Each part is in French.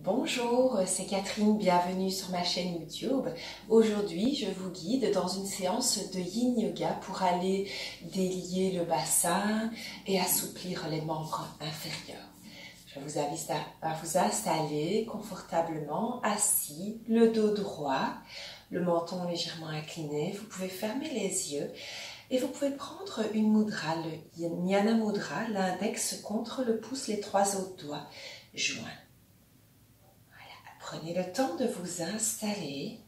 Bonjour, c'est Catherine, bienvenue sur ma chaîne YouTube. Aujourd'hui, je vous guide dans une séance de Yin Yoga pour aller délier le bassin et assouplir les membres inférieurs. Je vous invite à vous installer confortablement, assis, le dos droit, le menton légèrement incliné. Vous pouvez fermer les yeux et vous pouvez prendre une mudra, le Jnana Mudra, l'index contre le pouce, les trois autres doigts joints. Prenez le temps de vous installer.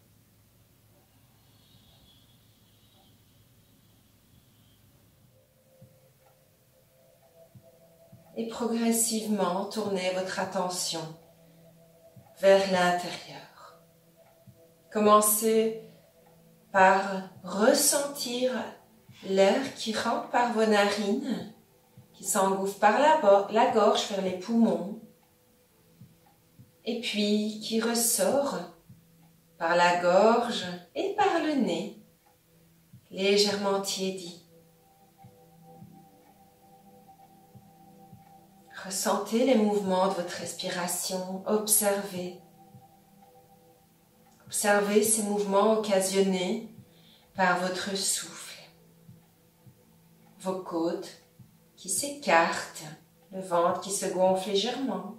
Et progressivement, tournez votre attention vers l'intérieur. Commencez par ressentir l'air qui rentre par vos narines, qui s'engouffre par la gorge vers les poumons, et puis qui ressort par la gorge et par le nez, légèrement tiédi. Ressentez les mouvements de votre respiration, observez. Observez ces mouvements occasionnés par votre souffle. Vos côtes qui s'écartent, le ventre qui se gonfle légèrement.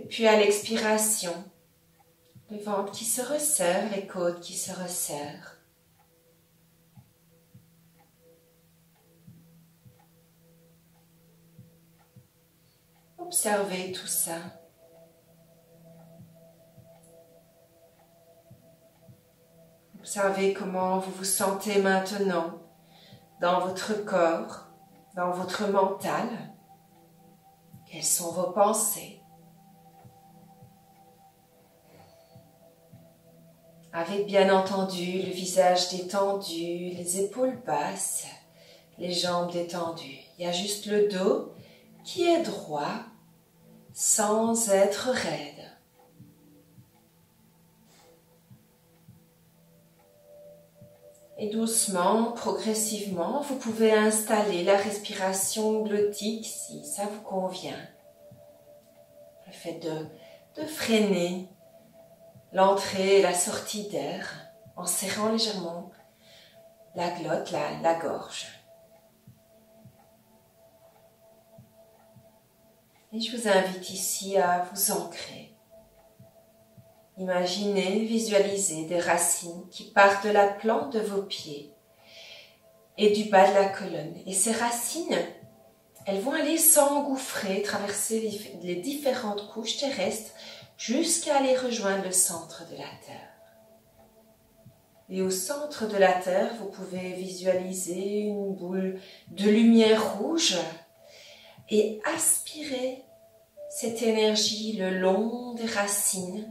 Et puis à l'expiration, le ventre qui se resserre, les côtes qui se resserrent. Observez tout ça. Observez comment vous vous sentez maintenant dans votre corps, dans votre mental. Quelles sont vos pensées? Avec bien entendu le visage détendu, les épaules basses, les jambes détendues. Il y a juste le dos qui est droit sans être raide. Et doucement, progressivement, vous pouvez installer la respiration glottique si ça vous convient. Le fait de freiner l'entrée et la sortie d'air en serrant légèrement la glotte, la gorge. Et je vous invite ici à vous ancrer. Imaginez, visualisez des racines qui partent de la plante de vos pieds et du bas de la colonne. Et ces racines, elles vont aller s'engouffrer, traverser les différentes couches terrestres jusqu'à aller rejoindre le centre de la Terre. Et au centre de la Terre, vous pouvez visualiser une boule de lumière rouge et aspirer cette énergie le long des racines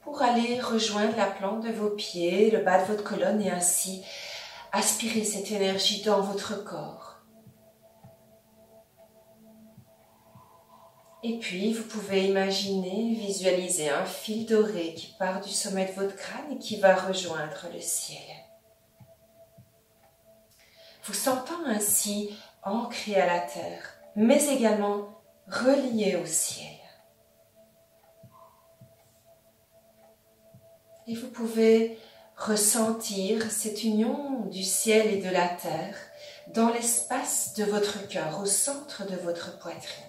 pour aller rejoindre la plante de vos pieds, le bas de votre colonne et ainsi aspirer cette énergie dans votre corps. Et puis, vous pouvez imaginer, visualiser un fil doré qui part du sommet de votre crâne et qui va rejoindre le ciel. Vous sentant ainsi ancré à la terre, mais également relié au ciel. Et vous pouvez ressentir cette union du ciel et de la terre dans l'espace de votre cœur, au centre de votre poitrine.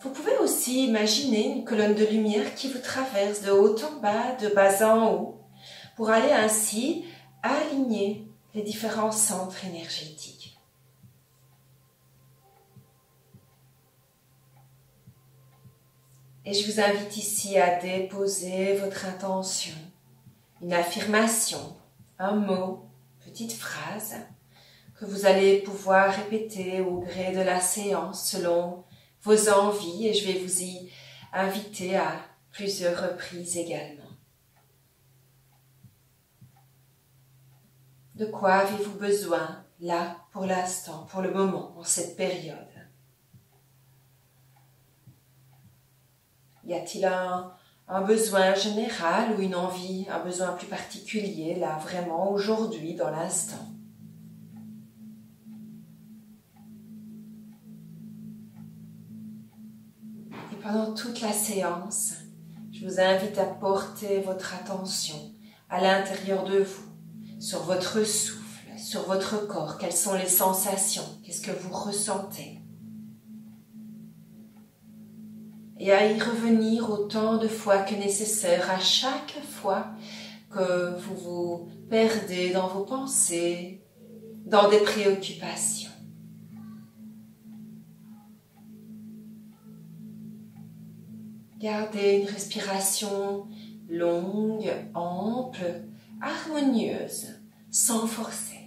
Vous pouvez aussi imaginer une colonne de lumière qui vous traverse de haut en bas, de bas en haut, pour aller ainsi aligner les différents centres énergétiques. Et je vous invite ici à déposer votre intention, une affirmation, un mot, petite phrase, que vous allez pouvoir répéter au gré de la séance selon vos envies, et je vais vous y inviter à plusieurs reprises également. De quoi avez-vous besoin là, pour l'instant, pour le moment, en cette période? Y a-t-il un besoin général ou une envie, un besoin plus particulier, là, vraiment, aujourd'hui, dans l'instant? pendant toute la séance, je vous invite à porter votre attention à l'intérieur de vous, sur votre souffle, sur votre corps. Quelles sont les sensations? Qu'est-ce que vous ressentez? Et à y revenir autant de fois que nécessaire, à chaque fois que vous vous perdez dans vos pensées, dans des préoccupations. Gardez une respiration longue, ample, harmonieuse, sans forcer.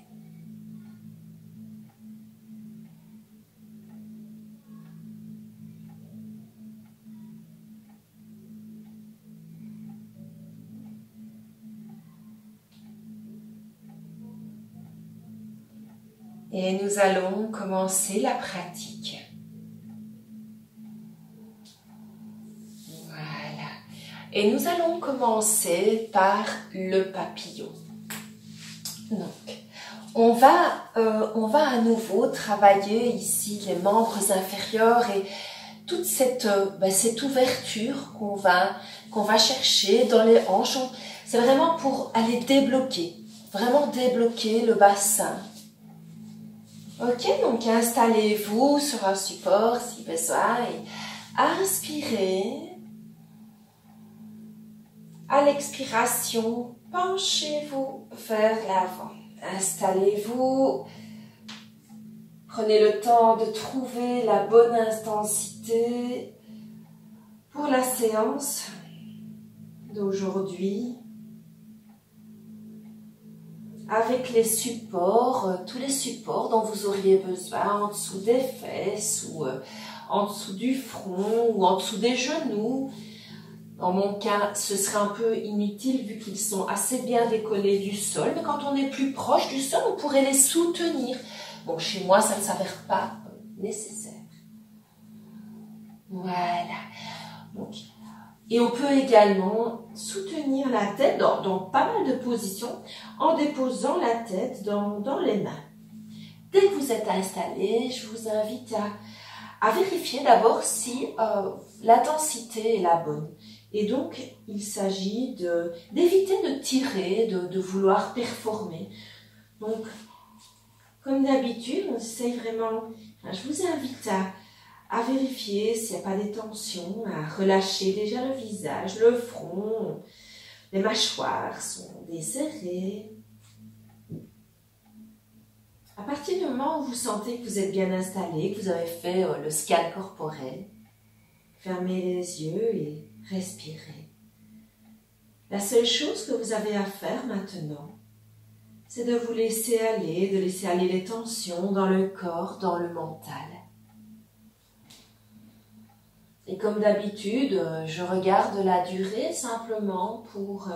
Et nous allons commencer la pratique. Voilà. Et nous allons commencer par le papillon. Donc, on va à nouveau travailler ici les membres inférieurs et toute cette ouverture qu'on va chercher dans les hanches. C'est vraiment pour aller débloquer, vraiment débloquer le bassin. Ok, donc installez-vous sur un support si besoin et inspirez. À l'expiration, penchez-vous vers l'avant. Installez-vous. Prenez le temps de trouver la bonne intensité pour la séance d'aujourd'hui. Avec les supports, tous les supports dont vous auriez besoin, en dessous des fesses, ou en dessous du front, ou en dessous des genoux. Dans mon cas, ce serait un peu inutile vu qu'ils sont assez bien décollés du sol, mais quand on est plus proche du sol, on pourrait les soutenir. Bon, chez moi, ça ne s'avère pas nécessaire. Voilà. Donc, et on peut également soutenir la tête dans pas mal de positions en déposant la tête dans les mains. Dès que vous êtes installé, je vous invite à vérifier d'abord si l'intensité est la bonne. Et donc, il s'agit d'éviter de tirer, de vouloir performer. Donc, comme d'habitude, on essaye vraiment, je vous invite à vérifier s'il n'y a pas des tensions, à relâcher déjà le visage, le front, les mâchoires sont desserrées. À partir du moment où vous sentez que vous êtes bien installé, que vous avez fait le scan corporel, fermez les yeux et respirez. La seule chose que vous avez à faire maintenant, c'est de vous laisser aller, de laisser aller les tensions dans le corps, dans le mental. Et comme d'habitude, je regarde la durée simplement pour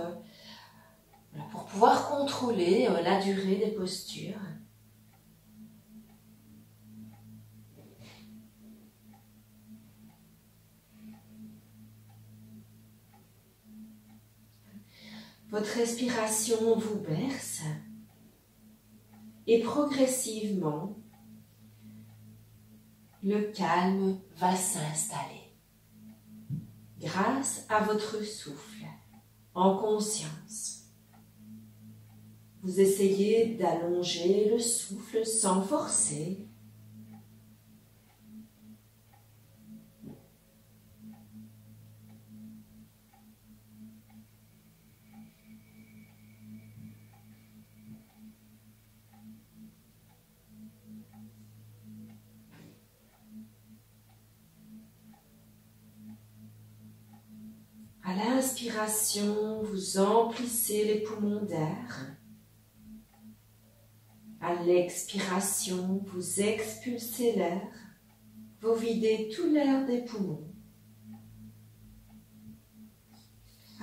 pouvoir contrôler la durée des postures. Votre respiration vous berce et progressivement, le calme va s'installer. Grâce à votre souffle, en conscience. Vous essayez d'allonger le souffle sans forcer. À l'inspiration, vous emplissez les poumons d'air. À l'expiration, vous expulsez l'air. Vous videz tout l'air des poumons.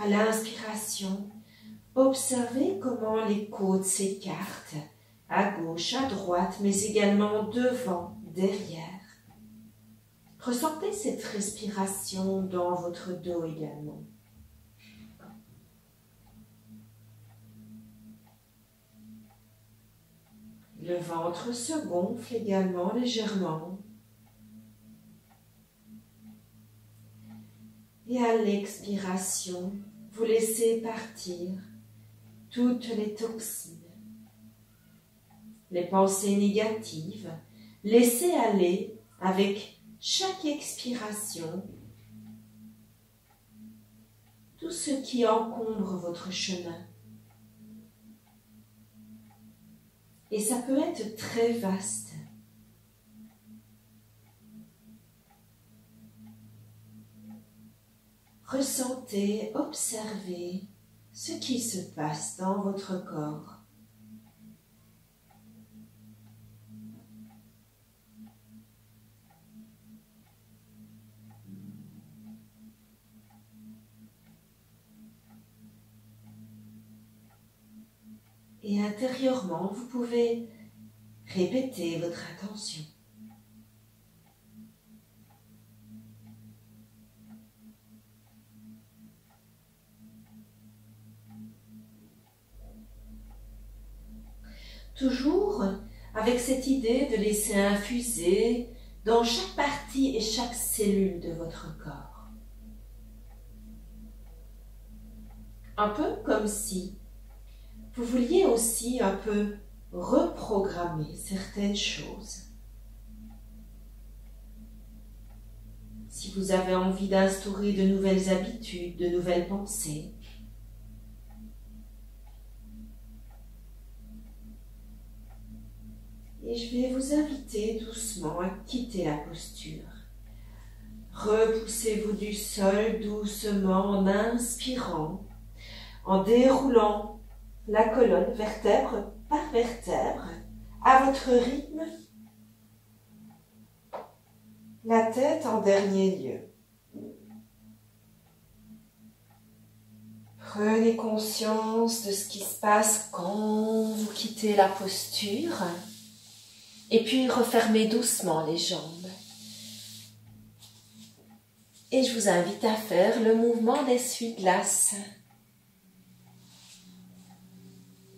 À l'inspiration, observez comment les côtes s'écartent, à gauche, à droite, mais également devant, derrière. Ressentez cette respiration dans votre dos également. Le ventre se gonfle également légèrement. Et à l'expiration, vous laissez partir toutes les toxines, les pensées négatives. Laissez aller avec chaque expiration tout ce qui encombre votre chemin. Et ça peut être très vaste. Ressentez, observez ce qui se passe dans votre corps. Et intérieurement, vous pouvez répéter votre intention. Toujours avec cette idée de laisser infuser dans chaque partie et chaque cellule de votre corps. Un peu comme si vous vouliez aussi un peu reprogrammer certaines choses. Si vous avez envie d'instaurer de nouvelles habitudes, de nouvelles pensées, et je vais vous inviter doucement à quitter la posture. Repoussez-vous du sol doucement en inspirant, en déroulant la colonne vertèbre par vertèbre à votre rythme, la tête en dernier lieu. Prenez conscience de ce qui se passe quand vous quittez la posture. Et puis refermez doucement les jambes. Et je vous invite à faire le mouvement d'essuie-glace.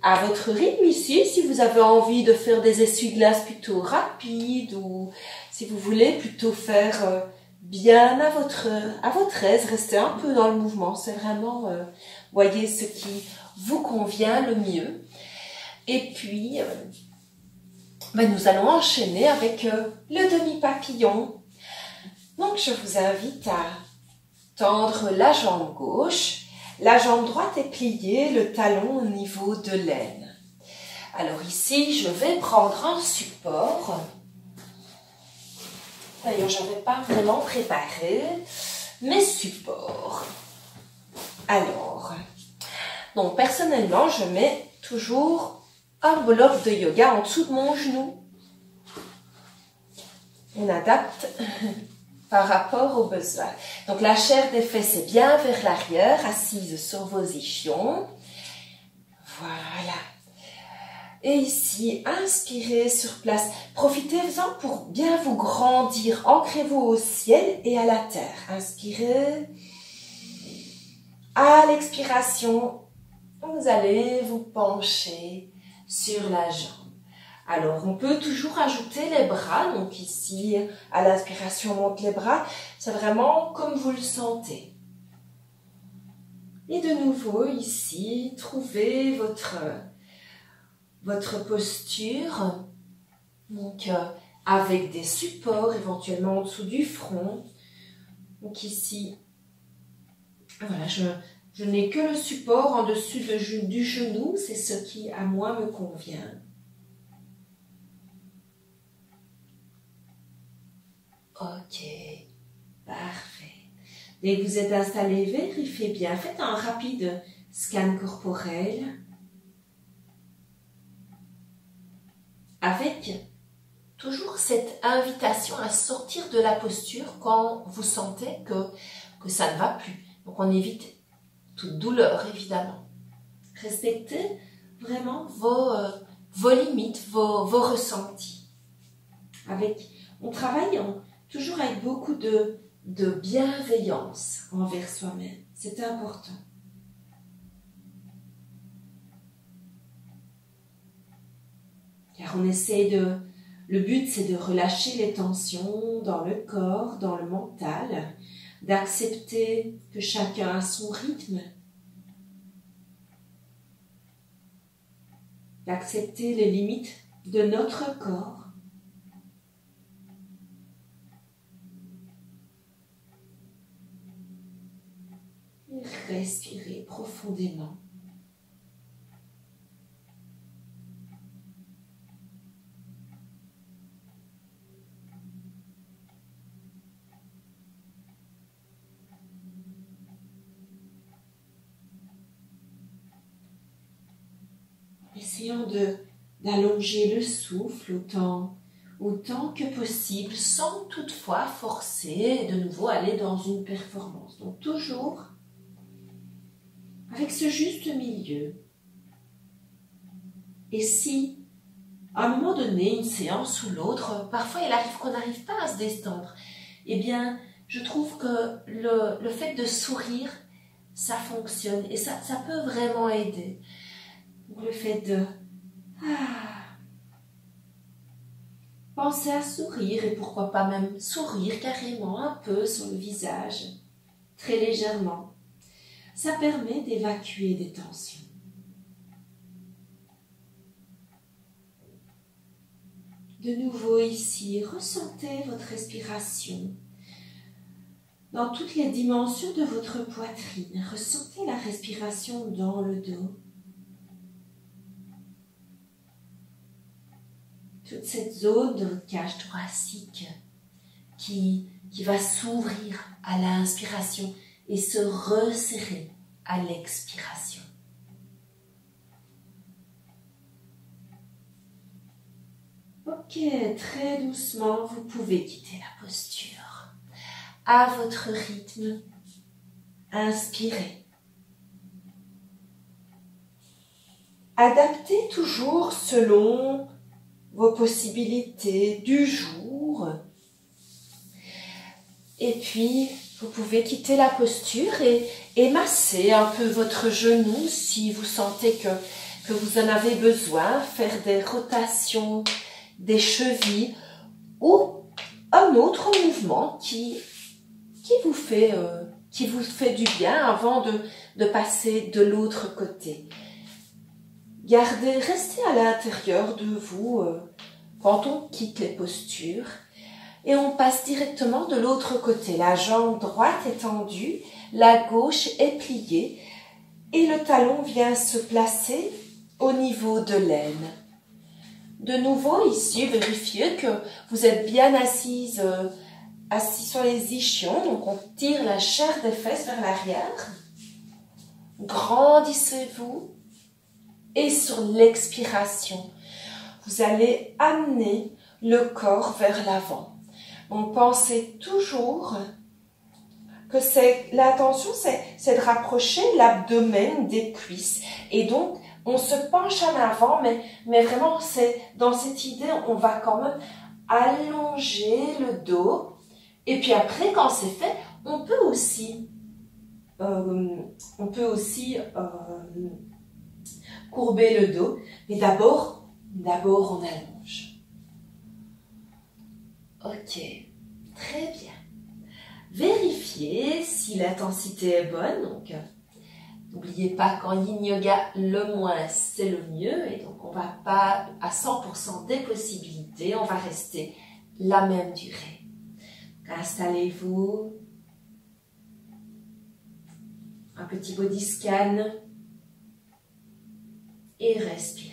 À votre rythme ici, si vous avez envie de faire des essuie-glaces plutôt rapides ou si vous voulez plutôt faire bien à votre aise, restez un peu dans le mouvement. C'est vraiment, voyez ce qui vous convient le mieux. Et puis, nous allons enchaîner avec le demi-papillon. Donc, je vous invite à tendre la jambe gauche. La jambe droite est pliée, le talon au niveau de l'aine. Alors ici, je vais prendre un support. D'ailleurs, je n'avais pas vraiment préparé mes supports. Alors, donc personnellement, je mets toujours un bloc de yoga en dessous de mon genou. On adapte par rapport aux besoins. Donc la chair des fesses est bien vers l'arrière, assise sur vos ischions. Voilà. Et ici, inspirez sur place. Profitez-en pour bien vous grandir. Ancrez-vous au ciel et à la terre. Inspirez. À l'expiration, vous allez vous pencher sur la jambe. Alors, on peut toujours ajouter les bras. Donc ici, à l'inspiration, on monte les bras. C'est vraiment comme vous le sentez. Et de nouveau, ici, trouvez votre posture. Donc, avec des supports, éventuellement en dessous du front. Donc ici, voilà, je n'ai que le support en dessus du genou. C'est ce qui, à moi, me convient. Ok, parfait. Dès que vous êtes installé, vérifiez bien. Faites un rapide scan corporel. Avec toujours cette invitation à sortir de la posture quand vous sentez que ça ne va plus. Donc on évite toute douleur, évidemment. Respectez vraiment vos limites, vos ressentis. On travaille toujours avec beaucoup de bienveillance envers soi-même. C'est important. Car le but c'est de relâcher les tensions dans le corps, dans le mental, d'accepter que chacun a son rythme, d'accepter les limites de notre corps. Et respirez profondément. Essayons d'allonger le souffle autant que possible, sans toutefois forcer de nouveau aller dans une performance. Donc toujours avec ce juste milieu. Et si, à un moment donné, une séance ou l'autre, parfois il arrive qu'on n'arrive pas à se détendre, eh bien, je trouve que le fait de sourire, ça fonctionne et ça peut vraiment aider. Le fait de penser à sourire et pourquoi pas même sourire carrément un peu sur le visage, très légèrement, ça permet d'évacuer des tensions. De nouveau ici, ressentez votre respiration dans toutes les dimensions de votre poitrine. Ressentez la respiration dans le dos. Toute cette zone de votre cage thoracique qui va s'ouvrir à l'inspiration et se resserrer à l'expiration. Ok, très doucement, vous pouvez quitter la posture. À votre rythme, inspirez. Adaptez toujours selon vos possibilités du jour. Et puis, vous pouvez quitter la posture et masser un peu votre genou si vous sentez que vous en avez besoin, faire des rotations des chevilles ou un autre mouvement qui vous fait du bien avant de passer de l'autre côté. Restez à l'intérieur de vous quand on quitte les postures et on passe directement de l'autre côté. La jambe droite est tendue, la gauche est pliée et le talon vient se placer au niveau de l'aine. De nouveau ici, vérifiez que vous êtes bien assis sur les ischions, donc on tire la chair des fesses vers l'arrière. Grandissez-vous. Et sur l'expiration, vous allez amener le corps vers l'avant. Donc pensez toujours que l'intention, c'est de rapprocher l'abdomen des cuisses. Et donc, on se penche en avant, mais vraiment, dans cette idée, on va quand même allonger le dos. Et puis après, quand c'est fait, on peut aussi courber le dos, mais d'abord on allonge. Ok, très bien. Vérifiez si l'intensité est bonne. Donc, n'oubliez pas qu'en yin yoga, le moins c'est le mieux, et donc on ne va pas à 100% des possibilités, on va rester la même durée. Installez-vous. Un petit body scan. Et respirez.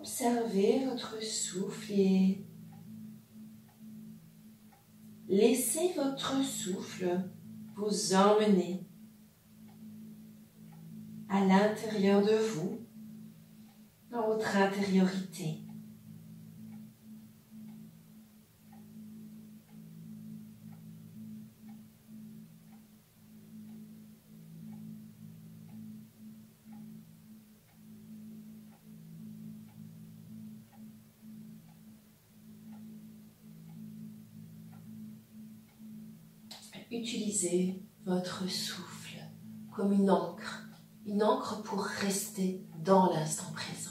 Observez votre souffle et laissez votre souffle vous emmener à l'intérieur de vous, dans votre intériorité. Utilisez votre souffle comme une encre pour rester dans l'instant présent.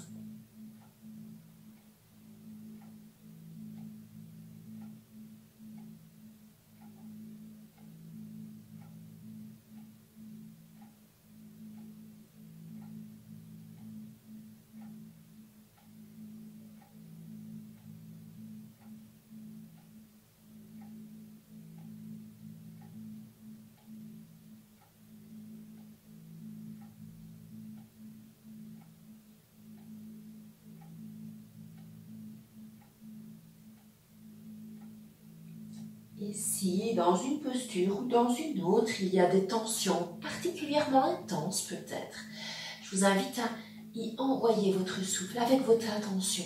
Et si, dans une posture ou dans une autre, il y a des tensions particulièrement intenses peut-être, je vous invite à y envoyer votre souffle avec votre intention.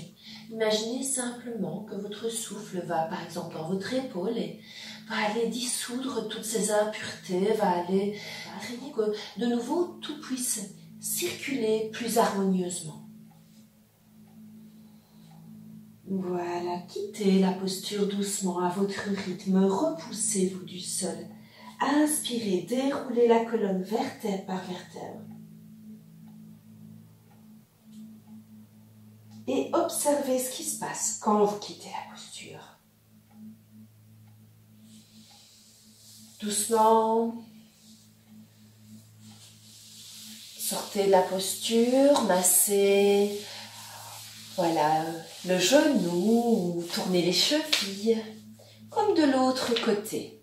Imaginez simplement que votre souffle va, par exemple, dans votre épaule et va aller dissoudre toutes ces impuretés, va aller créer que de nouveau tout puisse circuler plus harmonieusement. Voilà, quittez la posture doucement à votre rythme, repoussez-vous du sol. Inspirez, déroulez la colonne vertèbre par vertèbre. Et observez ce qui se passe quand vous quittez la posture. Doucement, sortez de la posture, massez. Voilà, le genou, ou tournez les chevilles, comme de l'autre côté.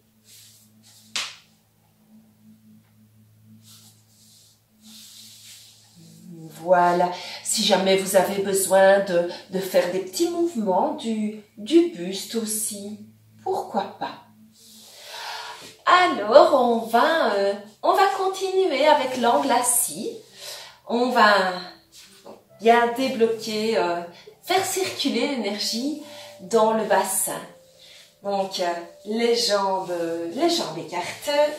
Voilà, si jamais vous avez besoin de faire des petits mouvements du buste aussi, pourquoi pas. Alors, on va continuer avec l'angle assis. On va bien débloquer, faire circuler l'énergie dans le bassin. Donc, les jambes écartées.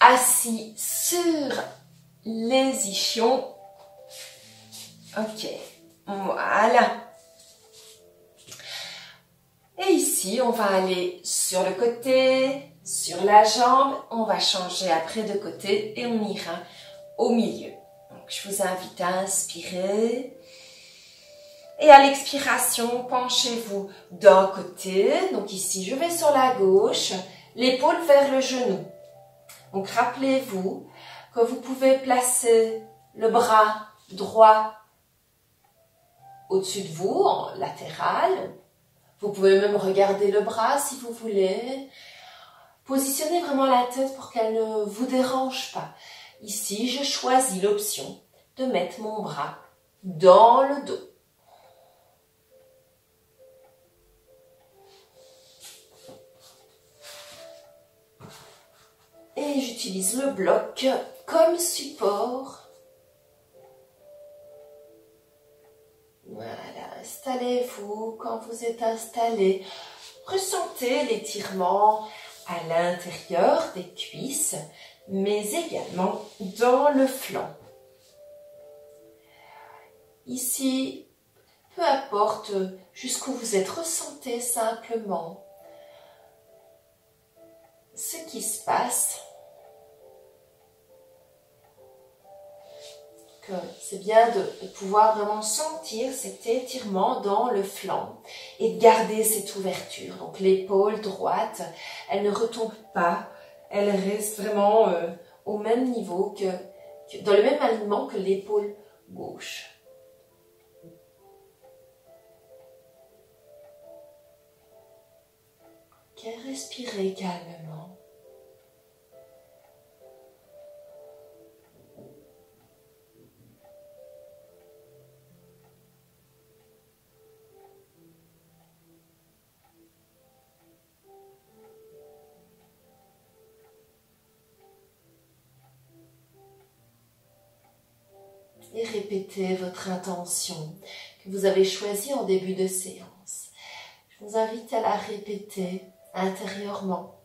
Assis sur les ischions. Ok, voilà. Et ici, on va aller sur le côté, sur la jambe. On va changer après de côté et on ira au milieu. Donc, je vous invite à inspirer. Et à l'expiration, penchez-vous d'un côté. Donc ici, je vais sur la gauche, l'épaule vers le genou. Donc rappelez-vous que vous pouvez placer le bras droit au-dessus de vous, en latéral. Vous pouvez même regarder le bras si vous voulez. Positionnez vraiment la tête pour qu'elle ne vous dérange pas. Ici, je choisis l'option de mettre mon bras dans le dos. Et j'utilise le bloc comme support. Voilà, installez-vous. Quand vous êtes installé, ressentez l'étirement à l'intérieur des cuisses, mais également dans le flanc. Ici, peu importe jusqu'où vous êtes, ressentez simplement ce qui se passe. C'est bien de pouvoir vraiment sentir cet étirement dans le flanc et de garder cette ouverture. Donc l'épaule droite, elle ne retombe pas, elle reste vraiment au même niveau dans le même alignement que l'épaule gauche. Ok, respirez calmement. répéter votre intention que vous avez choisie en début de séance. Je vous invite à la répéter intérieurement,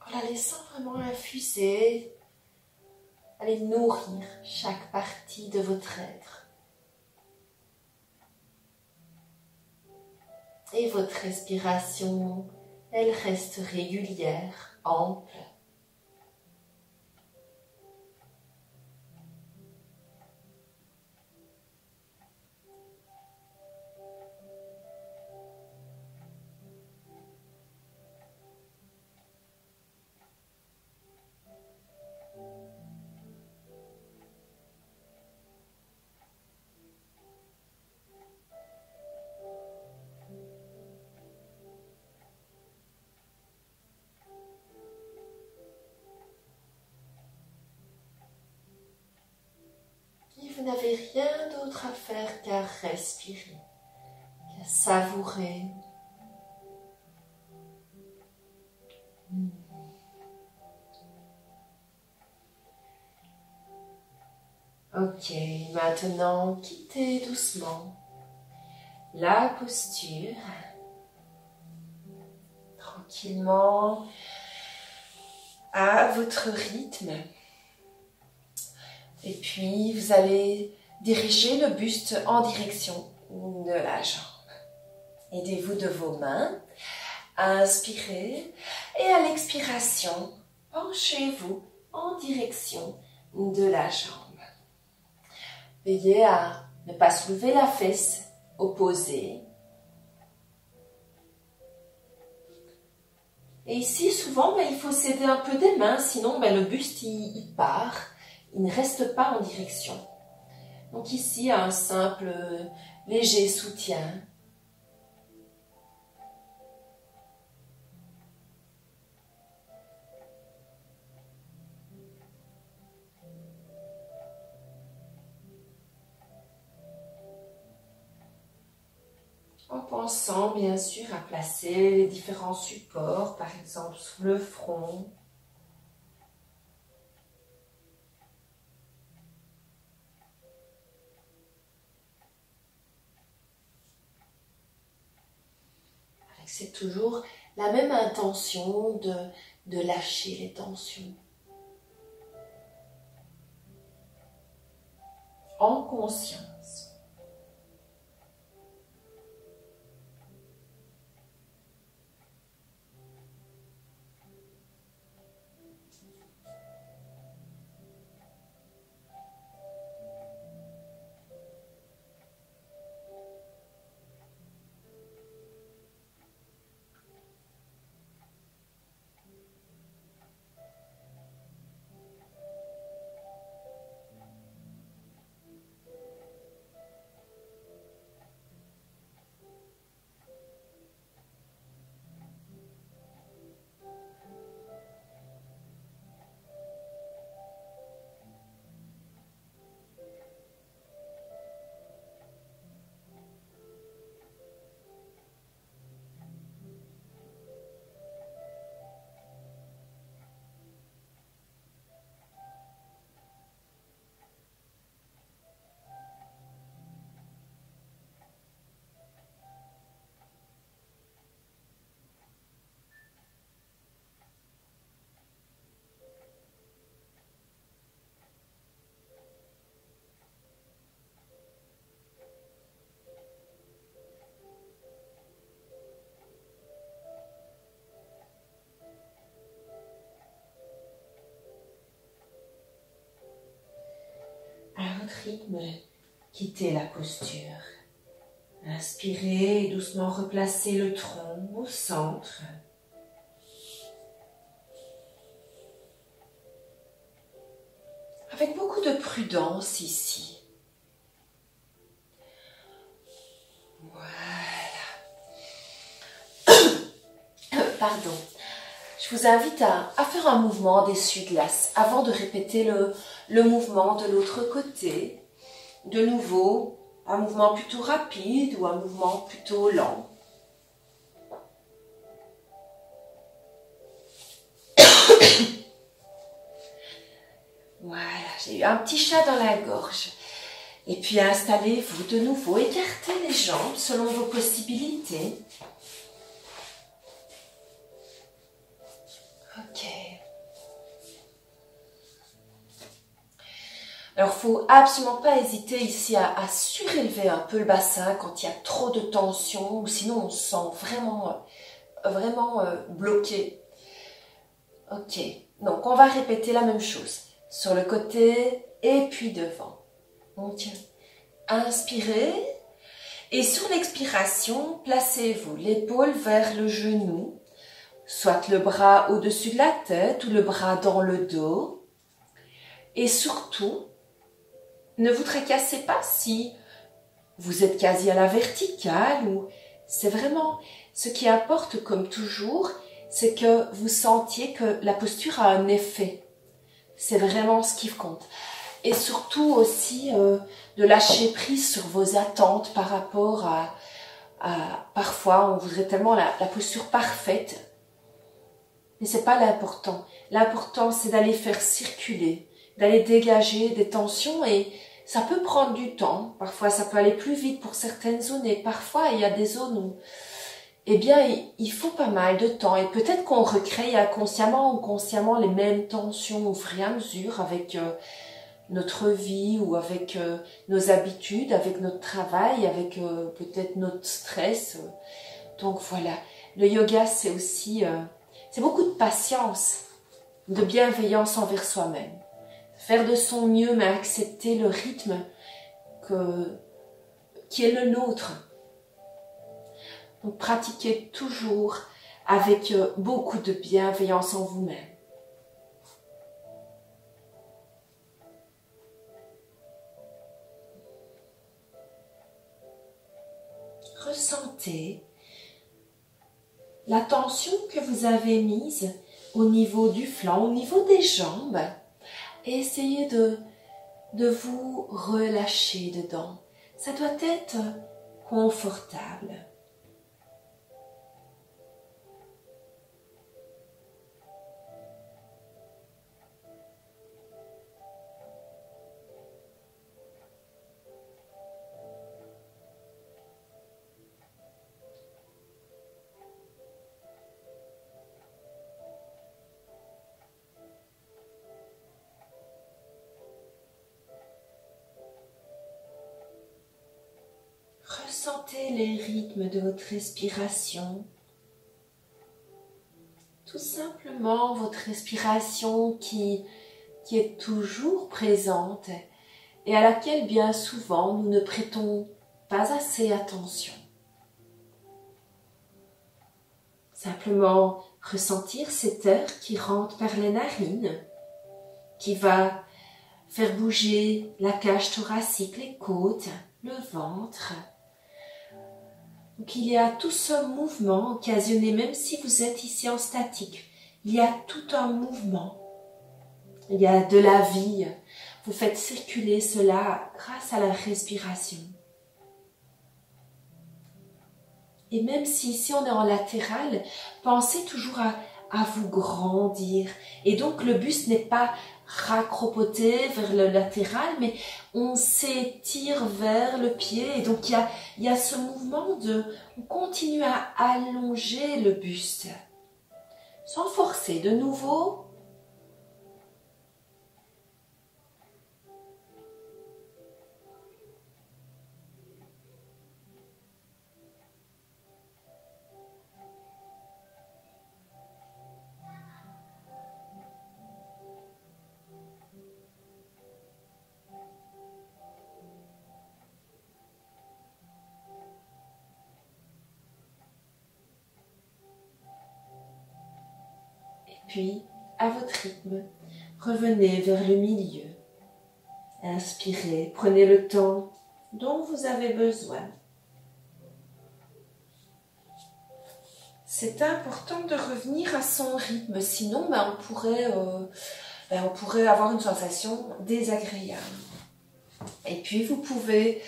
en la laissant vraiment infuser, aller nourrir chaque partie de votre être. Et votre respiration, elle reste régulière, ample. Vous n'avez rien d'autre à faire qu'à respirer, qu'à savourer. Ok, maintenant quittez doucement la posture, tranquillement, à votre rythme. Et puis, vous allez diriger le buste en direction de la jambe. Aidez-vous de vos mains à inspirer et à l'expiration, penchez-vous en direction de la jambe. Veillez à ne pas soulever la fesse opposée. Et ici, souvent, il faut s'aider un peu des mains, sinon le buste il part. Il ne reste pas en direction. Donc ici, un simple, léger soutien. En pensant bien sûr à placer les différents supports, par exemple sous le front. C'est toujours la même intention de lâcher les tensions. En conscience. À votre rythme, quittez la posture. Inspirez et doucement replacez le tronc au centre. Avec beaucoup de prudence ici. Voilà. Pardon. Je vous invite à faire un mouvement d'essuie-glace avant de répéter le mouvement de l'autre côté. De nouveau, un mouvement plutôt rapide ou un mouvement plutôt lent. Voilà, j'ai eu un petit chat dans la gorge. Et puis installez-vous de nouveau, écartez les jambes selon vos possibilités. Ok. Alors, il ne faut absolument pas hésiter ici à surélever un peu le bassin quand il y a trop de tension, ou sinon on se sent vraiment bloqué. Ok, donc on va répéter la même chose sur le côté et puis devant. On tient. Inspirez et sur l'expiration, placez-vous l'épaule vers le genou, soit le bras au-dessus de la tête ou le bras dans le dos. Et surtout, ne vous tracassez pas si vous êtes quasi à la verticale ou c'est vraiment ce qui importe comme toujours, c'est que vous sentiez que la posture a un effet. C'est vraiment ce qui compte. Et surtout aussi de lâcher prise sur vos attentes par rapport à parfois on voudrait tellement la posture parfaite. Mais c'est pas l'important. L'important c'est d'aller faire circuler, d'aller dégager des tensions et ça peut prendre du temps. Parfois ça peut aller plus vite pour certaines zones et parfois il y a des zones où eh bien, il faut pas mal de temps et peut-être qu'on recrée inconsciemment ou consciemment les mêmes tensions au fur et à mesure avec notre vie ou avec nos habitudes, avec notre travail, avec peut-être notre stress. Donc voilà, le yoga c'est aussi, c'est beaucoup de patience, de bienveillance envers soi-même. Faire de son mieux mais accepter le rythme qui est le nôtre. Donc pratiquez toujours avec beaucoup de bienveillance en vous-même. Ressentez la tension que vous avez mise au niveau du flanc, au niveau des jambes et essayez de vous relâcher dedans. Ça doit être confortable. Ressentez les rythmes de votre respiration. Tout simplement votre respiration qui est toujours présente et à laquelle bien souvent nous ne prêtons pas assez attention. Simplement ressentir cet air qui rentre par les narines, qui va faire bouger la cage thoracique, les côtes, le ventre. Donc il y a tout ce mouvement occasionné, même si vous êtes ici en statique, il y a tout un mouvement. Il y a de la vie. Vous faites circuler cela grâce à la respiration. Et même si ici on est en latéral, pensez toujours à vous grandir. Et donc le buste n'est pas racropoté vers le latéral, mais on s'étire vers le pied. Et donc il y a ce mouvement on continue à allonger le buste. Sans forcer de nouveau. Puis, à votre rythme, revenez vers le milieu. Inspirez, prenez le temps dont vous avez besoin. C'est important de revenir à son rythme, sinon on pourrait avoir une sensation désagréable. Et puis, vous pouvez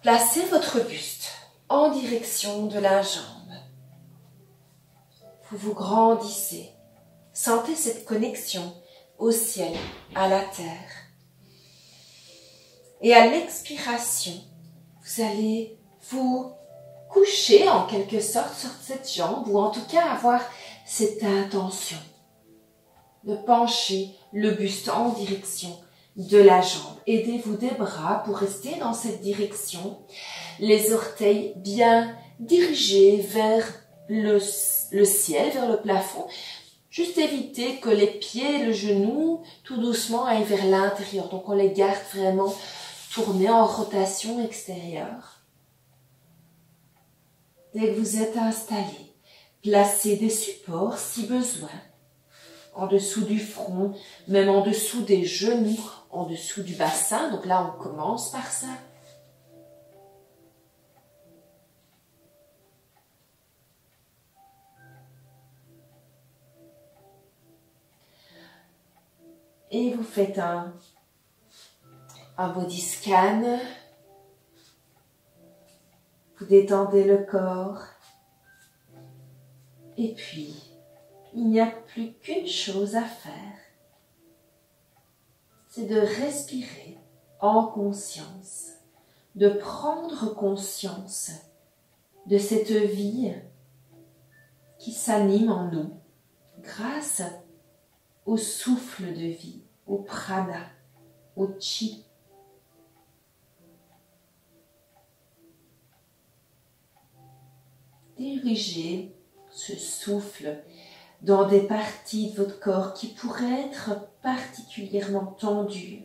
placer votre buste en direction de la jambe. Vous vous grandissez. Sentez cette connexion au ciel, à la terre. Et à l'expiration, vous allez vous coucher en quelque sorte sur cette jambe, ou en tout cas avoir cette intention de pencher le buste en direction de la jambe. Aidez-vous des bras pour rester dans cette direction, les orteils bien dirigés vers le ciel, vers le plafond. Juste éviter que les pieds, le genou, tout doucement aillent vers l'intérieur. Donc on les garde vraiment tournés en rotation extérieure. Dès que vous êtes installé, placez des supports si besoin, en dessous du front, même en dessous des genoux, en dessous du bassin. Donc là, on commence par ça. Et vous faites un body scan. Vous détendez le corps. Et puis, il n'y a plus qu'une chose à faire. C'est de respirer en conscience, de prendre conscience de cette vie qui s'anime en nous grâce au souffle de vie, au prana, au chi. Dirigez ce souffle dans des parties de votre corps qui pourraient être particulièrement tendues.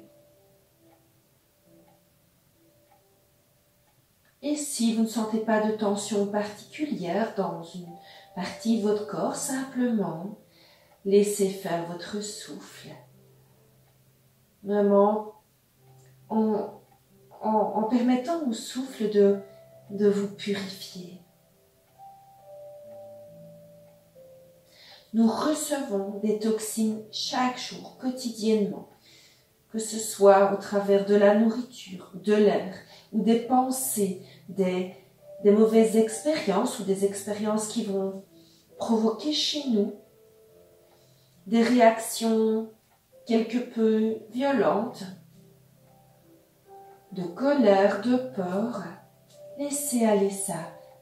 Et si vous ne sentez pas de tension particulière dans une partie de votre corps, simplement laissez faire votre souffle. Vraiment en permettant au souffle de vous purifier. Nous recevons des toxines chaque jour, quotidiennement, que ce soit au travers de la nourriture, de l'air, ou des pensées, des mauvaises expériences ou des expériences qui vont provoquer chez nous des réactions quelque peu violentes, de colère, de peur. Laissez aller ça.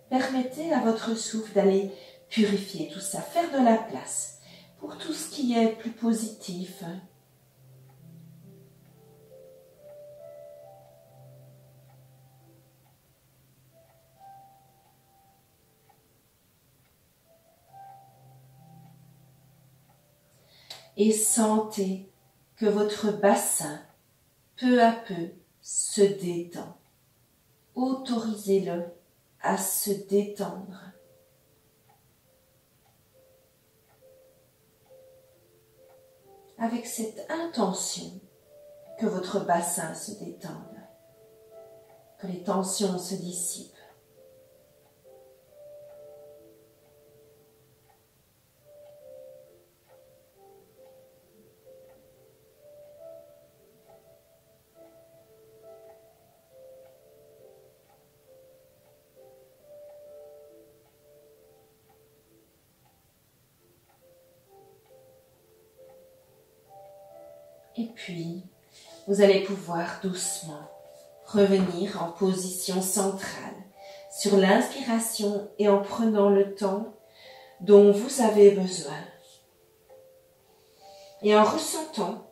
Permettez à votre souffle d'aller purifier tout ça, faire de la place pour tout ce qui est plus positif. Et sentez que votre bassin, peu à peu, se détend. Autorisez-le à se détendre. Avec cette intention que votre bassin se détende, que les tensions se dissipent. Et puis, vous allez pouvoir doucement revenir en position centrale sur l'inspiration et en prenant le temps dont vous avez besoin. Et en ressentant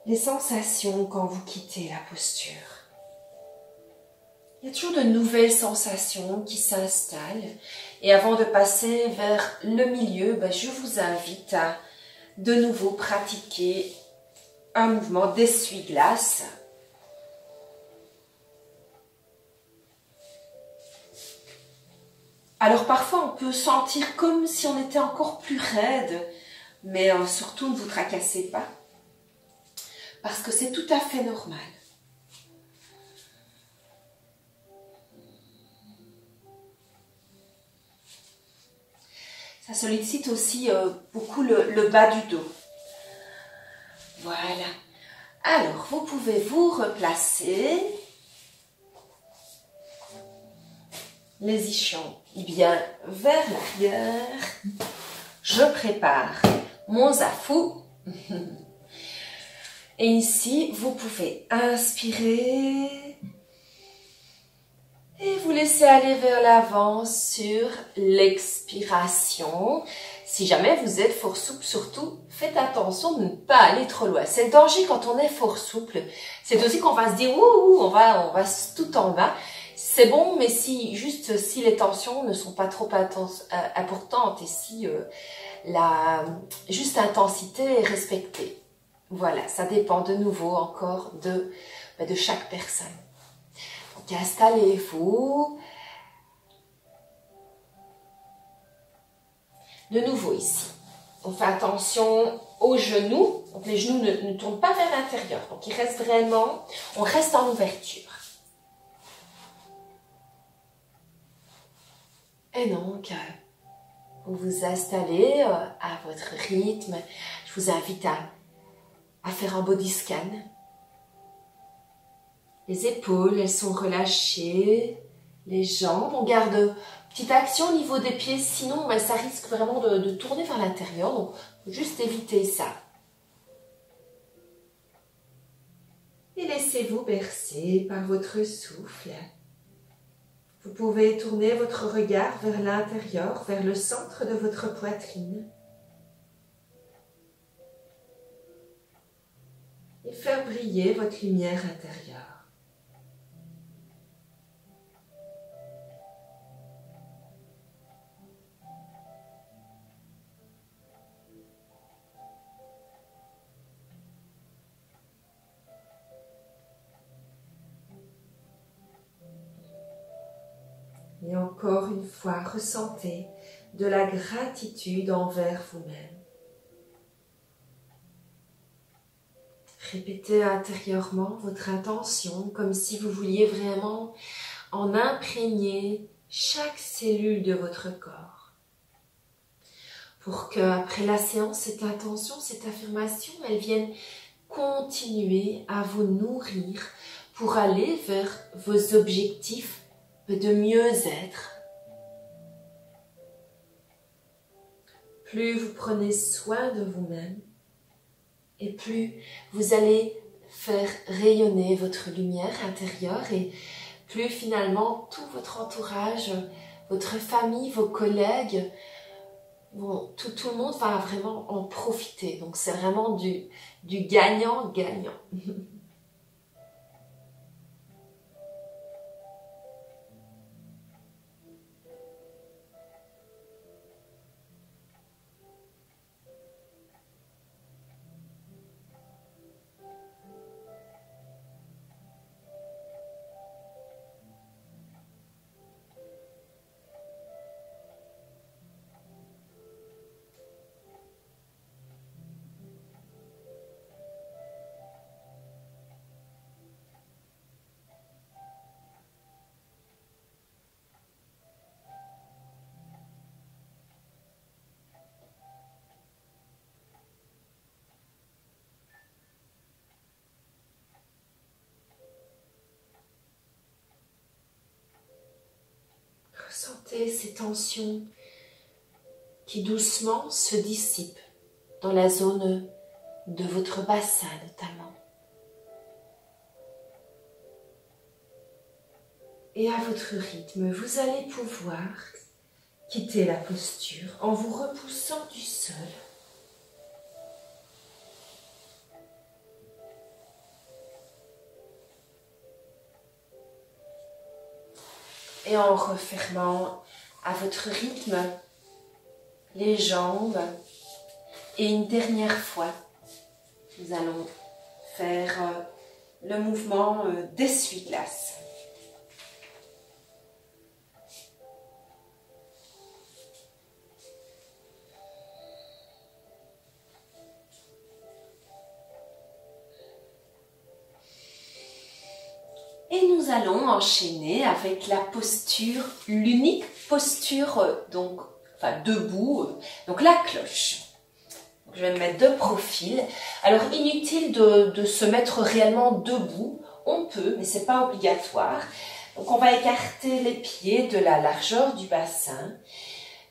les sensations quand vous quittez la posture. Il y a toujours de nouvelles sensations qui s'installent. Et avant de passer vers le milieu, je vous invite à de nouveau pratiquer un mouvement d'essuie-glace. Alors parfois on peut sentir comme si on était encore plus raide, mais surtout ne vous tracassez pas, parce que c'est tout à fait normal. Ça sollicite aussi beaucoup le bas du dos. Voilà. Alors, vous pouvez vous replacer. Les ischions bien vers l'arrière. Je prépare mon zafou. Et ici, vous pouvez inspirer et vous laissez aller vers l'avant sur l'expiration. Si jamais vous êtes fort souple, surtout, faites attention de ne pas aller trop loin. C'est le danger quand on est fort souple. C'est aussi qu'on va se dire, ouh, on va tout en bas. C'est bon, mais si les tensions ne sont pas trop importantes et si la juste intensité est respectée. Voilà, ça dépend de nouveau encore de chaque personne. Donc, installez-vous. De nouveau ici, on fait attention aux genoux. Donc, les genoux ne tournent pas vers l'intérieur. Donc, il reste vraiment, on reste en ouverture. Et donc, vous vous installez à votre rythme. Je vous invite à faire un body scan. Les épaules, elles sont relâchées. Les jambes, on garde petite action au niveau des pieds. Sinon, ça risque vraiment de tourner vers l'intérieur. Donc, juste éviter ça. Et laissez-vous bercer par votre souffle. Vous pouvez tourner votre regard vers l'intérieur, vers le centre de votre poitrine. Et faire briller votre lumière intérieure. Et encore une fois, ressentez de la gratitude envers vous-même. Répétez intérieurement votre intention comme si vous vouliez vraiment en imprégner chaque cellule de votre corps. Pour qu'après la séance, cette intention, cette affirmation, elle vienne continuer à vous nourrir pour aller vers vos objectifs de mieux-être. Plus vous prenez soin de vous-même et plus vous allez faire rayonner votre lumière intérieure et plus finalement tout votre entourage, votre famille, vos collègues, tout le monde va vraiment en profiter. Donc c'est vraiment du gagnant-gagnant. Ressentez ces tensions qui doucement se dissipent dans la zone de votre bassin notamment. Et à votre rythme, vous allez pouvoir quitter la posture en vous repoussant du sol. Et en refermant à votre rythme les jambes. Et une dernière fois, nous allons faire le mouvement d'essuie-glace. Et nous allons enchaîner avec la posture, l'unique posture, debout, donc la cloche. Donc, je vais me mettre de profil. Alors, inutile de se mettre réellement debout. On peut, mais c'est pas obligatoire. Donc, on va écarter les pieds de la largeur du bassin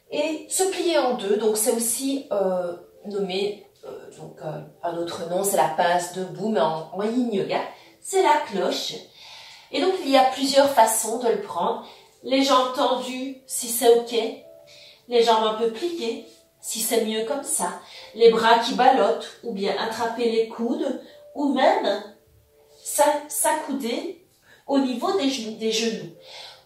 et se plier en deux. Donc, c'est aussi nommée, un autre nom, c'est la pince debout, mais en yin yoga, c'est la cloche. Et donc, il y a plusieurs façons de le prendre. Les jambes tendues, si c'est OK. Les jambes un peu pliées, si c'est mieux comme ça. Les bras qui ballottent, ou bien attraper les coudes, ou même s'accouder au niveau des genoux.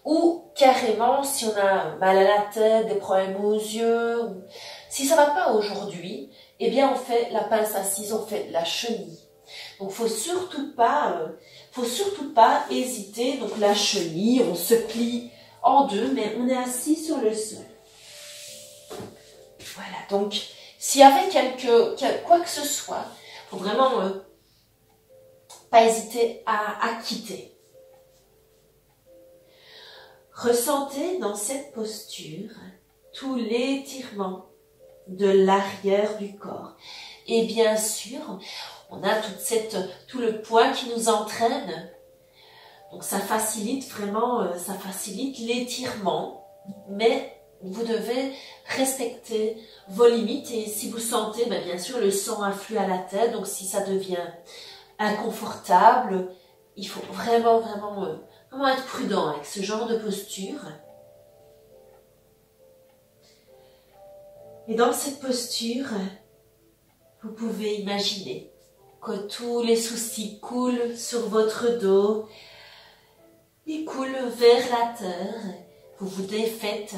Ou carrément, si on a mal à la tête, des problèmes aux yeux, ou si ça va pas aujourd'hui, eh bien on fait la pince assise, on fait la chenille. Donc faut surtout pas hésiter. Donc la chenille, on se plie en deux, mais on est assis sur le sol. Voilà. Donc s'il y avait quoi que ce soit, faut vraiment pas hésiter à quitter. Ressentez dans cette posture tout l'étirement de l'arrière du corps. Et bien sûr, on a tout le poids qui nous entraîne. Donc ça facilite l'étirement, mais vous devez respecter vos limites. Et si vous sentez, bien sûr, le sang afflue à la tête, donc si ça devient inconfortable, il faut vraiment être prudent avec ce genre de posture. Et dans cette posture, vous pouvez imaginer que tous les soucis coulent sur votre dos, ils coulent vers la terre. Vous vous défaites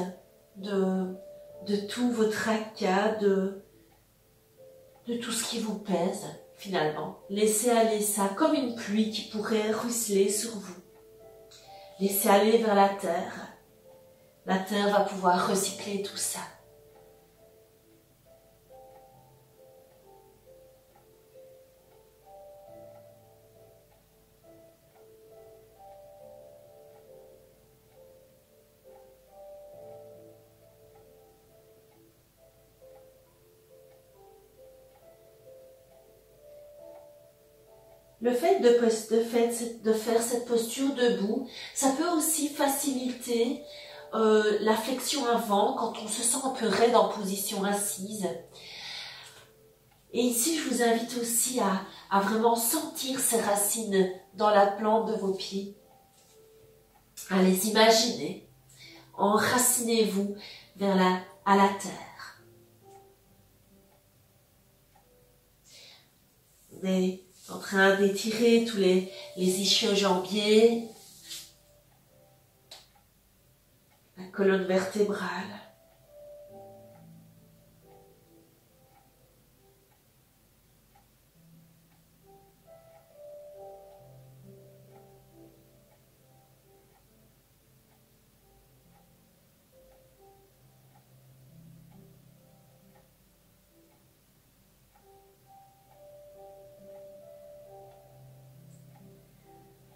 de tout vos tracas, de tout ce qui vous pèse, finalement. Laissez aller ça comme une pluie qui pourrait ruisseler sur vous. Laissez aller vers la terre. La terre va pouvoir recycler tout ça. Le fait de faire cette posture debout, ça peut aussi faciliter la flexion avant quand on se sent un peu raide en position assise. Et ici, je vous invite aussi à vraiment sentir ces racines dans la plante de vos pieds, à les imaginer. Enracinez-vous à la terre. Mais en train d'étirer tous les ischio-jambiers, la colonne vertébrale.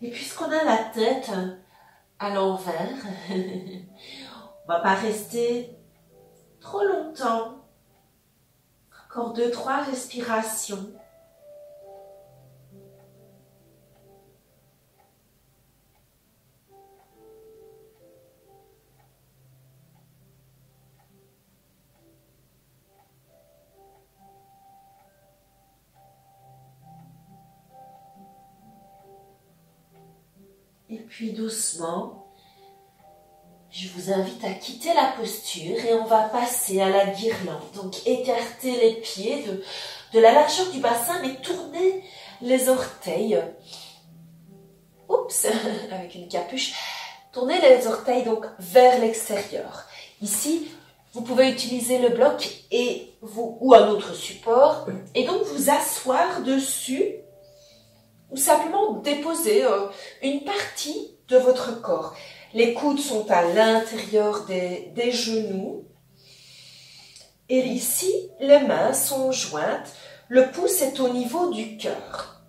Et puisqu'on a la tête à l'envers, on va pas rester trop longtemps. Encore 2-3 respirations. Et puis doucement, je vous invite à quitter la posture et on va passer à la guirlande. Donc écartez les pieds de la largeur du bassin, mais tournez les orteils. Oups, avec une capuche. Tournez les orteils donc vers l'extérieur. Ici, vous pouvez utiliser le bloc ou un autre support et donc vous asseoir dessus ou simplement déposer une partie de votre corps. Les coudes sont à l'intérieur des genoux. Et ici, les mains sont jointes. Le pouce est au niveau du cœur.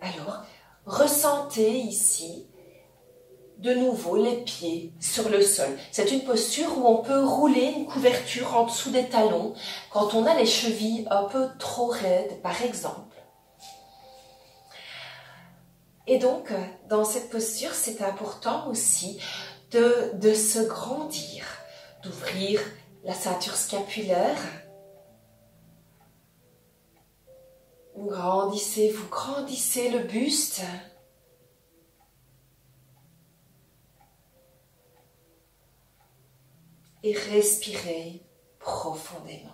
Alors, ressentez ici de nouveau les pieds sur le sol. C'est une posture où on peut rouler une couverture en dessous des talons quand on a les chevilles un peu trop raides, par exemple. Et donc, dans cette posture, c'est important aussi de se grandir, d'ouvrir la ceinture scapulaire. Vous grandissez le buste. Et respirez profondément.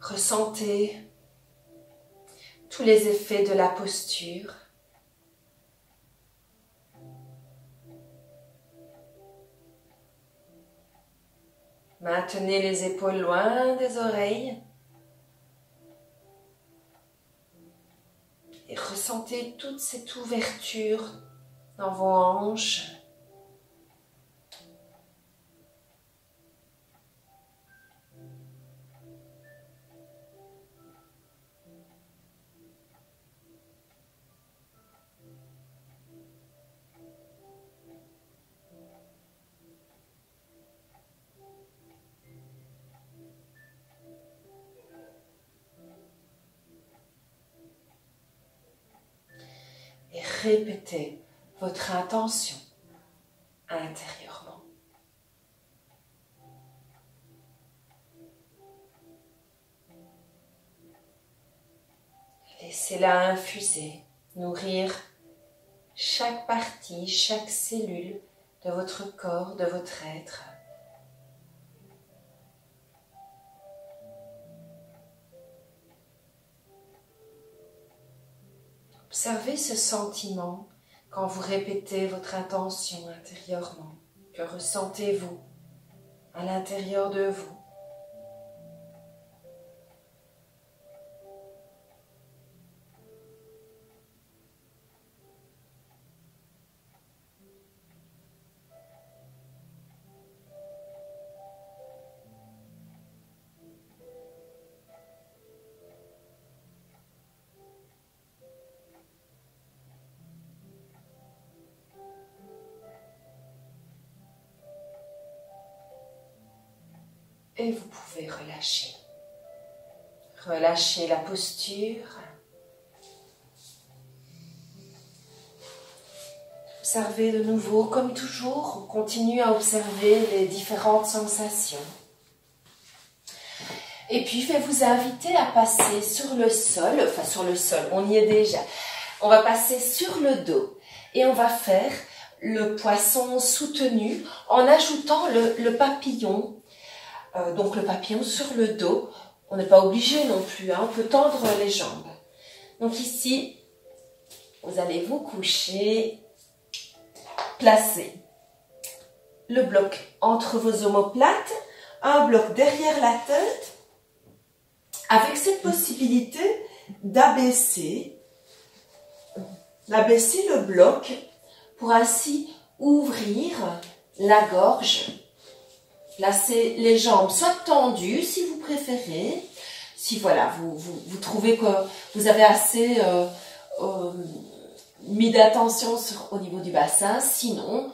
Ressentez tous les effets de la posture. Maintenez les épaules loin des oreilles. Et ressentez toute cette ouverture dans vos hanches. Et répétez votre intention intérieurement. Laissez-la infuser, nourrir chaque partie, chaque cellule de votre corps, de votre être. Observez ce sentiment quand vous répétez votre intention intérieurement. Que ressentez-vous à l'intérieur de vous? Et vous pouvez relâcher. Relâchez la posture. Observez de nouveau, comme toujours, on continue à observer les différentes sensations. Et puis, je vais vous inviter à passer sur le sol, on y est déjà. On va passer sur le dos et on va faire le poisson soutenu en ajoutant le papillon. Donc le papillon sur le dos, on n'est pas obligé non plus, on peut tendre les jambes. Donc ici, vous allez vous coucher, placer le bloc entre vos omoplates, un bloc derrière la tête, avec cette possibilité d'abaisser le bloc pour ainsi ouvrir la gorge. Placez les jambes soit tendues si vous préférez, si voilà, vous trouvez que vous avez assez mis d'attention au niveau du bassin, sinon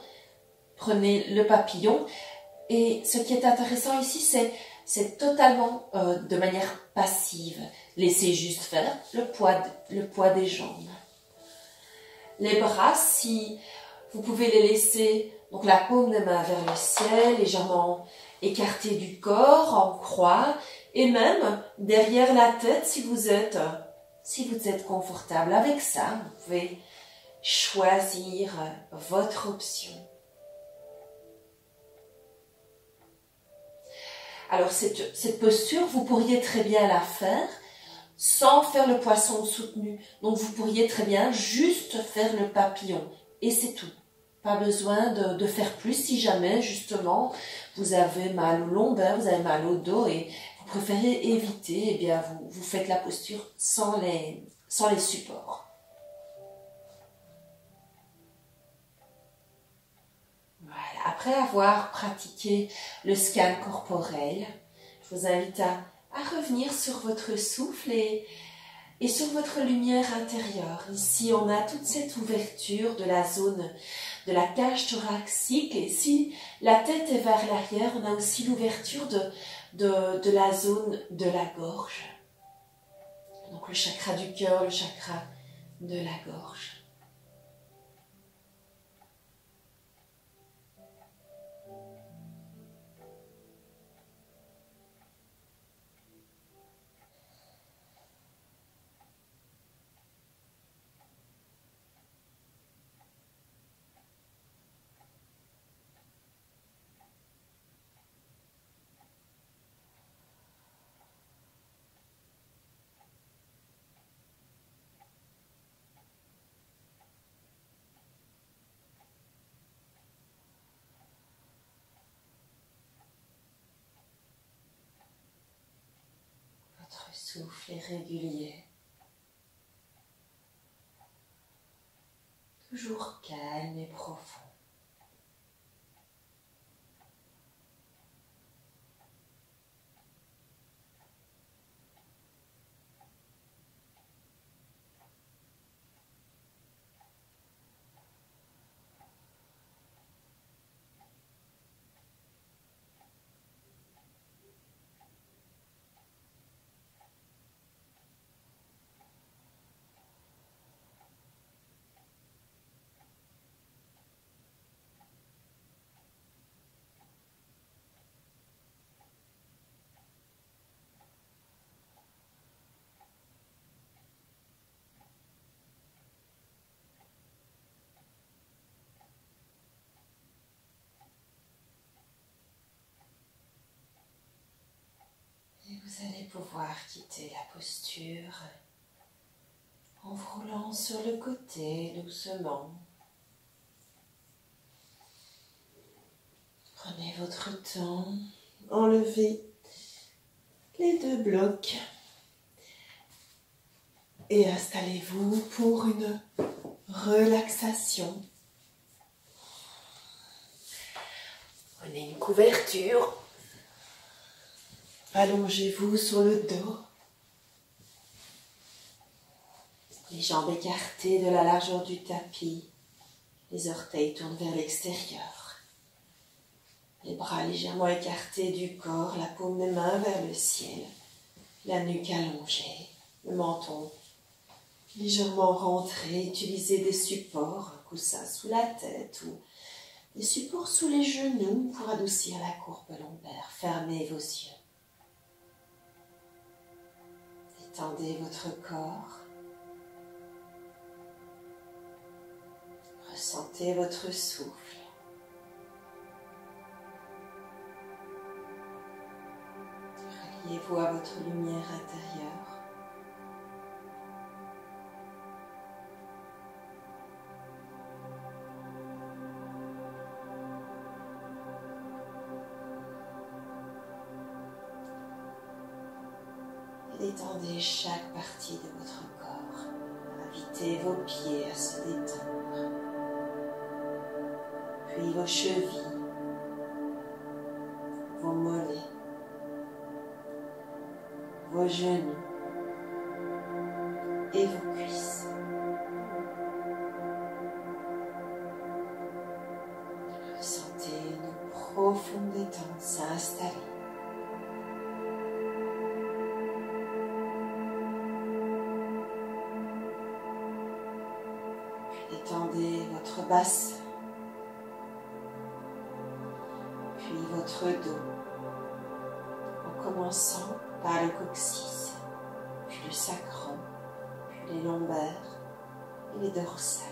prenez le papillon. Et ce qui est intéressant ici, c'est totalement de manière passive. Laissez juste faire le poids des jambes. Les bras, si vous pouvez les laisser, donc la paume des mains vers le ciel, légèrement écartée du corps, en croix, et même derrière la tête si vous êtes confortable avec ça. Vous pouvez choisir votre option. Alors cette posture, vous pourriez très bien la faire sans faire le poisson soutenu. Donc vous pourriez très bien juste faire le papillon et c'est tout. Pas besoin de faire plus si jamais justement vous avez mal au lombaire, vous avez mal au dos et vous préférez éviter, eh bien vous faites la posture sans les supports. Voilà. Après avoir pratiqué le scan corporel, je vous invite à revenir sur votre souffle et sur votre lumière intérieure. Ici, on a toute cette ouverture de la zone de la cage thoracique. Et si la tête est vers l'arrière, on a aussi l'ouverture de la zone de la gorge. Donc le chakra du cœur, le chakra de la gorge. souffle est régulier, toujours calme et profond. Et vous allez pouvoir quitter la posture en vous roulant sur le côté doucement. Prenez votre temps, enlevez les deux blocs et installez-vous pour une relaxation. Prenez une couverture. Allongez-vous sur le dos, les jambes écartées de la largeur du tapis, les orteils tournent vers l'extérieur, les bras légèrement écartés du corps, la paume des mains vers le ciel, la nuque allongée, le menton légèrement rentré. Utilisez des supports, un coussin sous la tête ou des supports sous les genoux pour adoucir la courbe lombaire. Fermez vos yeux. Détendez votre corps. Ressentez votre souffle. Reliez-vous à votre lumière intérieure. Détendez chaque partie de votre corps. Invitez vos pieds à se détendre. Puis vos chevilles, vos mollets, vos genoux et vos cuisses. Ressentez une profonde détente s'installer. Détendez votre bassin, puis votre dos, en commençant par le coccyx, puis le sacrum, puis les lombaires et les dorsales.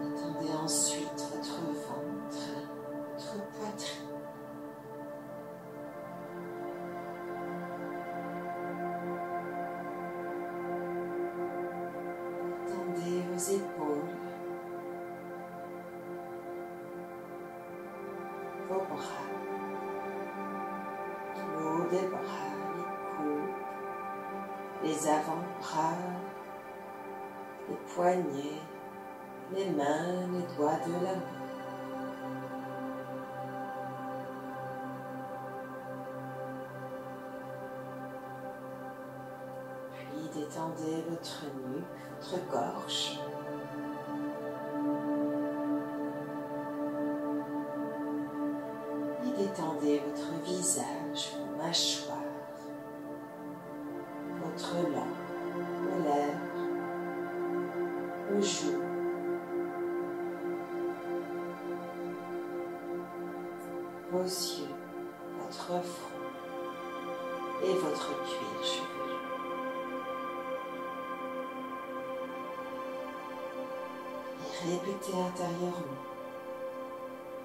Détendez ensuite votre ventre, votre poitrine. Vos épaules, vos bras, le haut des bras, les coudes, les avant-bras, les poignets, les mains, les doigts de la main. Puis détendez votre nuque, votre gorge. Détendez votre visage, vos mâchoires, votre langue, vos lèvres, vos joues, vos yeux, votre front et votre cuir chevelu. Et répétez intérieurement.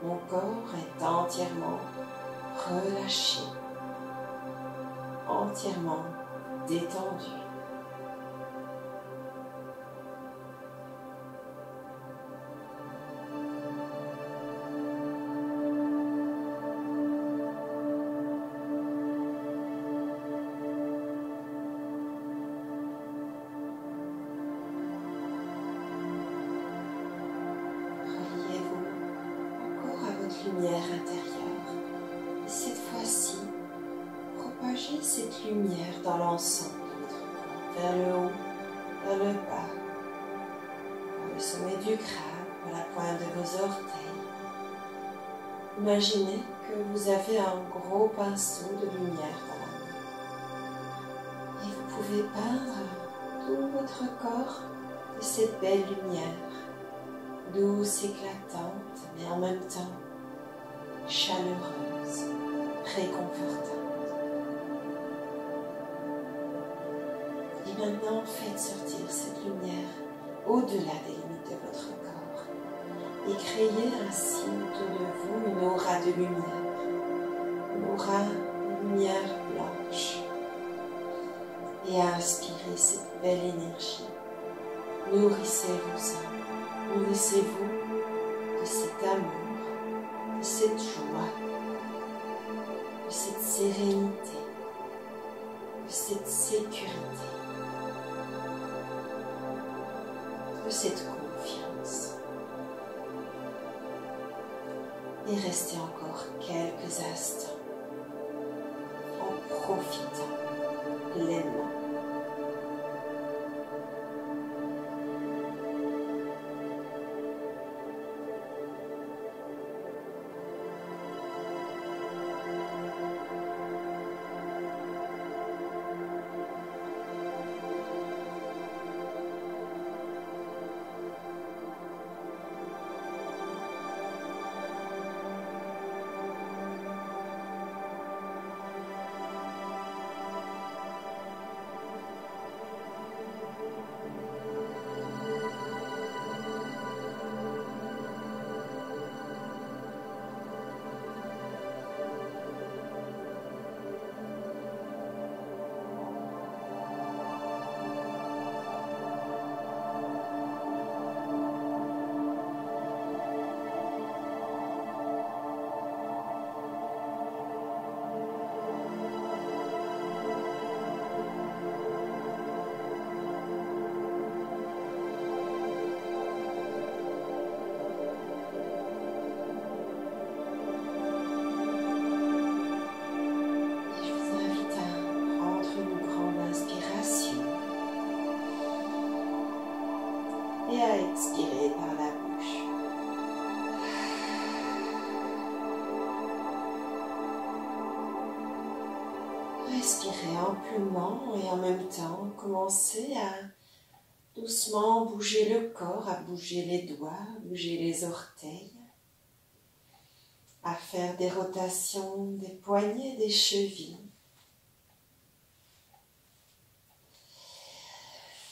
Mon corps est entièrement relâché, entièrement détendu. lumière dans l'ensemble de votre corps, vers le haut, vers le bas, par le sommet du crâne, par la pointe de vos orteils. Imaginez que vous avez un gros pinceau de lumière dans la main. Et vous pouvez peindre tout votre corps de cette belle lumière, douce, éclatante, mais en même temps chaleureuse, réconfortante. Et maintenant, faites sortir cette lumière au-delà des limites de votre corps et créez ainsi autour de vous une aura de lumière, une aura de lumière blanche. Et inspirez cette belle énergie. Nourrissez-vous ça, nourrissez-vous de cet amour, de cette joie, de cette sérénité, de cette sécurité, de cette confiance. Et restez encore quelques instants en profitant pleinement. Et à expirer par la bouche. Respirez amplement et en même temps, commencez à doucement bouger le corps, à bouger les doigts, à bouger les orteils, à faire des rotations des poignets, des chevilles.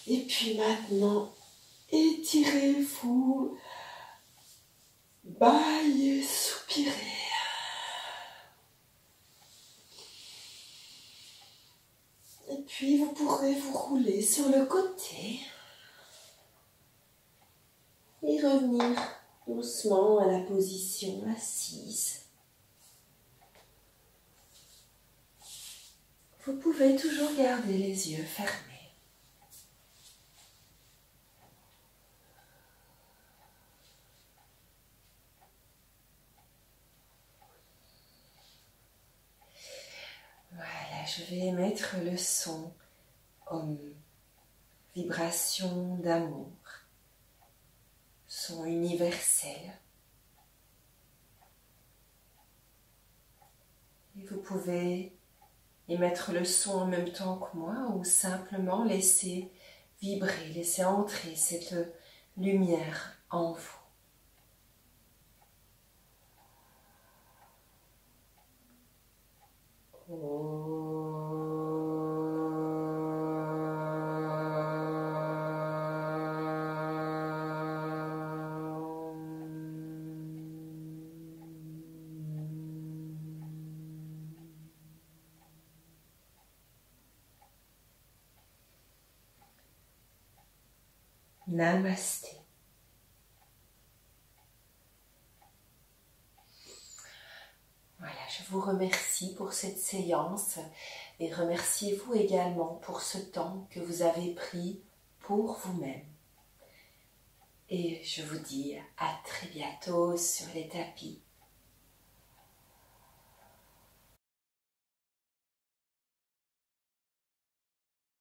Et puis maintenant, étirez-vous, bâillez, soupirez. Et puis vous pourrez vous rouler sur le côté et revenir doucement à la position assise. Vous pouvez toujours garder les yeux fermés. Voilà, je vais émettre le son comme vibration d'amour, son universel. Et vous pouvez émettre le son en même temps que moi ou simplement laisser vibrer, laisser entrer cette lumière en vous. Namasté. Voilà, je vous remercie pour cette séance et remerciez-vous également pour ce temps que vous avez pris pour vous-même. Et je vous dis à très bientôt sur les tapis